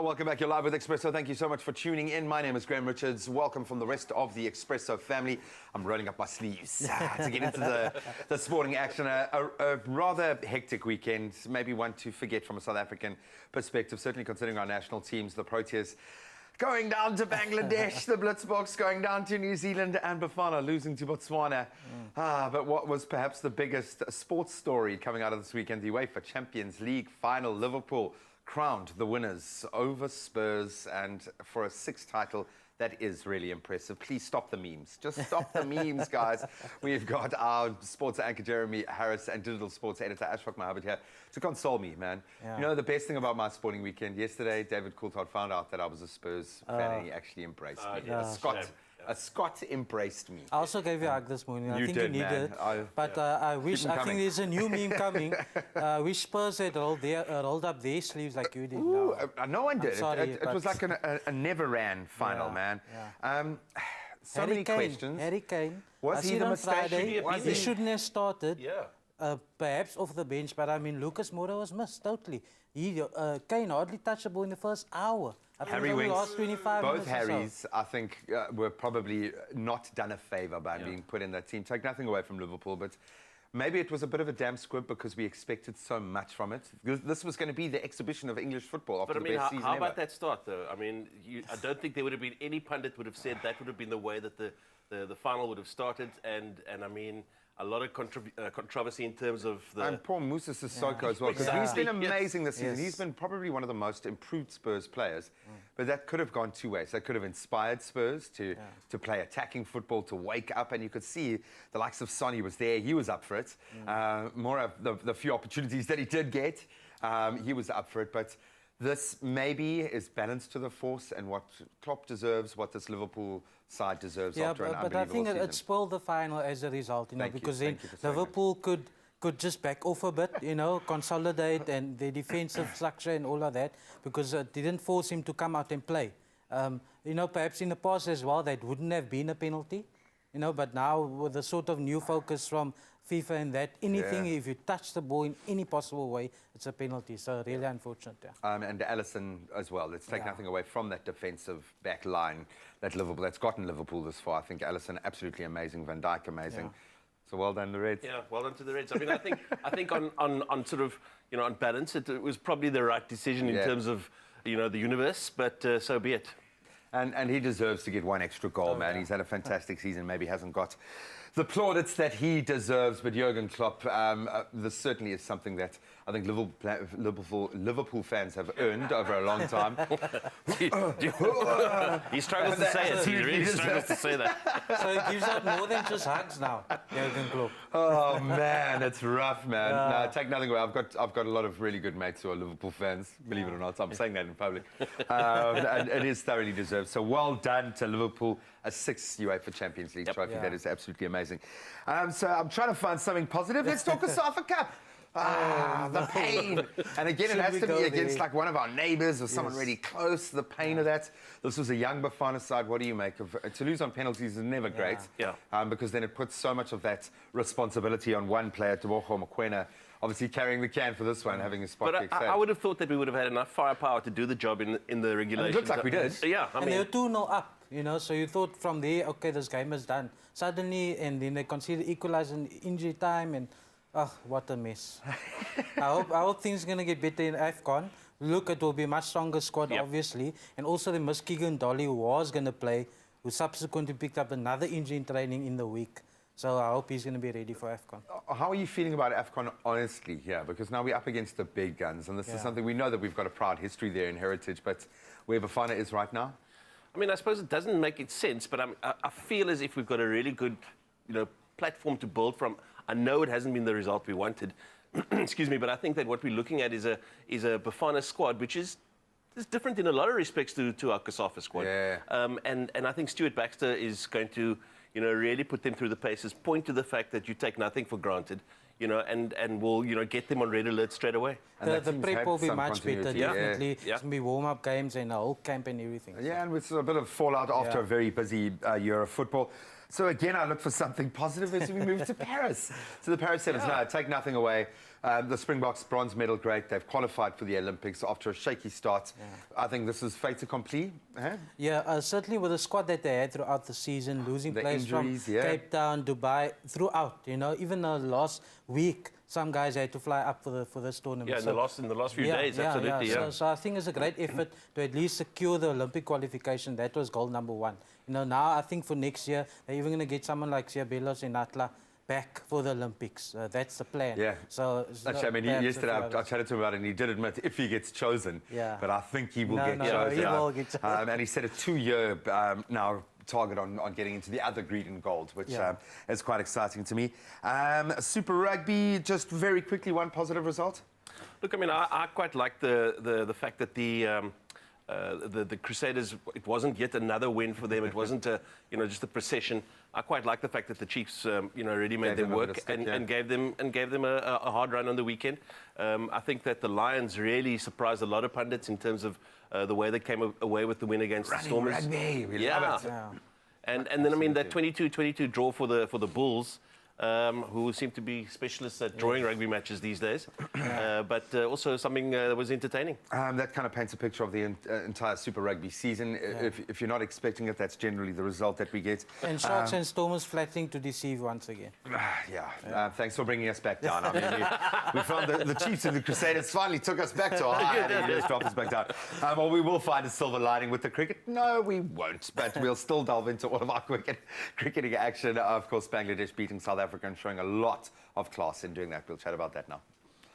welcome back. You're live with Expresso. Thank you so much for tuning in. My name is Graham Richards. Welcome from the rest of the Expresso family. I'm rolling up my sleeves to get into the sporting action. A rather hectic weekend, maybe one to forget from a South African perspective, certainly considering our national teams, the Proteas going down to Bangladesh, the Blitzboks going down to New Zealand, and Bafana losing to Botswana. But what was perhaps the biggest sports story coming out of this weekend, the UEFA Champions League final, Liverpool crowned the winners over Spurs, and for a sixth title. That is really impressive. Please stop the memes. Just stop the memes, guys. We've got our sports anchor, Jeremy Harris, and digital sports editor, Ashfaq Mohammed here to console me, man. Yeah. You know, the best thing about my sporting weekend, yesterday, David Coulthard found out that I was a Spurs fan, and he actually embraced me. A Scot embraced me. I also gave you a hug this morning. I think you needed it. But I think there's a new meme coming. Wish Spurs had rolled up their sleeves like you did. Ooh, no one did. It was like a never-ran final, man. Yeah. So many questions. Harry Kane. Was he the mistake? He shouldn't have started. Yeah. Perhaps off the bench, but I mean, Lucas Moura was missed totally. Kane hardly touched the ball in the first hour. Harry Winks, last 25 both Harrys, I think, were probably not done a favour by being put in that team. Take nothing away from Liverpool, but maybe it was a bit of a damn squib because we expected so much from it. This was going to be the exhibition of English football after the best season how about that start, though? I mean, I don't think there would have been any pundit would have said that would have been the way that the final would have started, and I mean, a lot of controversy in terms of the... And poor Moussa Sissoko as well, because he's been amazing this season. He's been probably one of the most improved Spurs players, but that could have gone two ways. That could have inspired Spurs to play attacking football, to wake up, and you could see the likes of Sonny was there. He was up for it. More of the few opportunities that he did get, he was up for it, but this maybe is balance to the force and what Klopp deserves, what this Liverpool side deserves after an unbelievable season. But I think it spoiled the final as a result, because then Liverpool could just back off a bit, consolidate and their defensive structure and all of that, because it didn't force him to come out and play. Perhaps in the past as well, that wouldn't have been a penalty, but now with the sort of new focus from FIFA and that, anything, if you touch the ball in any possible way, it's a penalty. So really unfortunate. And Alisson as well. Let's take nothing away from that defensive back line that's gotten Liverpool this far. I think Alisson absolutely amazing, Van Dijk amazing. So well done, the Reds. Yeah, well done to the Reds. I mean, I think on sort of, on balance, it was probably the right decision in terms of, the universe, but so be it. And he deserves to get one extra goal, man. He's had a fantastic season, maybe hasn't got the plaudits that he deserves, but Jurgen Klopp, this certainly is something that I think Liverpool fans have earned over a long time. He struggles to say it. He really struggles to say that. So he gives out more than just hugs now, Jurgen Klopp. Oh man, it's rough, man. No, take nothing away. I've got a lot of really good mates who are Liverpool fans. Believe it or not, I'm saying that in public, and it is thoroughly deserved. So well done to Liverpool, a sixth UEFA Champions League trophy. That is absolutely amazing. So I'm trying to find something positive. Let's talk the Safa Cup. The pain. And again, it has to be against like one of our neighbours or someone really close. The pain of that. This was a young Bafana side. What do you make of to lose on penalties is never great. Because then it puts so much of that responsibility on one player, Tebogo Mokoena, obviously carrying the can for this one, having a spot kick. But I would have thought that we would have had enough firepower to do the job in the regulation. It looks like we did. Yeah, I mean, they were 2-0 up. So you thought from there, okay, this game is done. Suddenly, and then they conceded equalizer in injury time, and what a mess. I hope things are going to get better in AFCON. Look, it will be a much stronger squad, obviously. And also, the Miss Keegan Dolly, who was going to play, who subsequently picked up another injury in training in the week. So I hope he's going to be ready for AFCON. How are you feeling about AFCON, honestly, here? Because now we're up against the big guns, and this is something we know that we've got a proud history there in heritage, but where Bafana is right now? I mean, I suppose it doesn't make it sense, but I feel as if we've got a really good, platform to build from. I know it hasn't been the result we wanted, excuse me, but I think that what we're looking at is a Bafana squad which is different in a lot of respects to our COSAFA squad. And I think Stuart Baxter is going to, really put them through the paces, point to the fact that you take nothing for granted. And we'll, get them on red alert straight away. The prep will be much better, definitely. It's going to be warm-up games and a whole camp and everything. Yeah, and with a bit of fallout after a very busy year of football. So again, I look for something positive as we move to Paris. So the Paris Sevens, no, take nothing away. The Springboks bronze medal, great. They've qualified for the Olympics after a shaky start. I think this is fait accompli. Yeah, certainly with the squad that they had throughout the season, losing The players injuries, from yeah. Cape Town, Dubai, throughout, you know, even the last week, some guys had to fly up for this tournament. Yeah, in the last few days, absolutely. Yeah. So I think it's a great effort to at least secure the Olympic qualification. That was goal number one. You know, now I think for next year, they're even going to get someone like Siabelos and Atla back for the Olympics. That's the plan. Yeah. So Actually, I mean, yesterday I chatted to him about it, and he did admit if he gets chosen, but I think he will get chosen. He will get chosen. And he set a 2-year now target on getting into the other green and gold, which is quite exciting to me. Super Rugby, just very quickly, one positive result? Look, I mean, I quite like the fact that the Crusaders, it wasn't yet another win for them. It wasn't just a procession. I quite like the fact that the Chiefs really made their work and gave them a hard run on the weekend. I think that the Lions really surprised a lot of pundits in terms of the way they came away with the win against the Stormers. Rugby, we love it. And then I mean that 22-22 draw for the Bulls. Who seem to be specialists at drawing rugby matches these days, but also something that was entertaining. That kind of paints a picture of the entire Super Rugby season. If you're not expecting it, that's generally the result that we get. And Sharks and Stormers flattening to deceive once again. Thanks for bringing us back down. I mean, we found the Chiefs and the Crusaders finally took us back to a high and just dropped us back down. Well, we will find a silver lining with the cricket. No, we won't, but we'll still delve into all of our cricketing action. Of course, Bangladesh beating South Africa and showing a lot of class in doing that. We'll chat about that now.